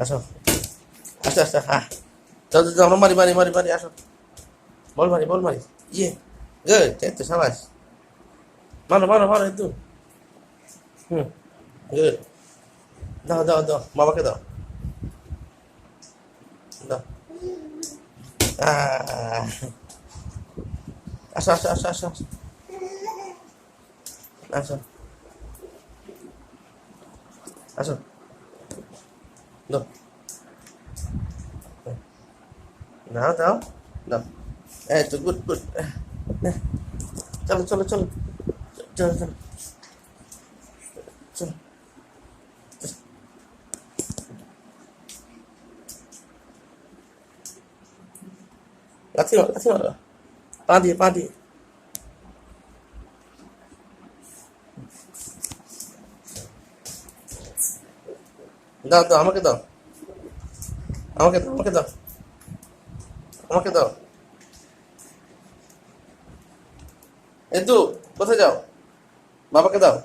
আসো, আস্তে আস্তে, হ্যাঁ, যাও যাও যাও, আমরা মারি মারি মারি মারি, আসো, বল মারি বল মারি, ইয়ে, গুড, এই তো সাবাস, মারো মারো মারো, একটু, হুম, গুড, দাও দাও দাও, বাবাকে দাও, দাও, আহ, আসো আসো আসো আসো আসো আসো, দাও, দাও দাও দাও, এই তো গুড গুড, চলো চলো চলো চলো চলো চলো, লাথি মারো, পা দিয়ে, দাও দাও, আমাকে দাও, আমাকে দাও, আমাকে দাও, আমাকে দাও, এদু, কোথায় যাও, বাবাকে দাও।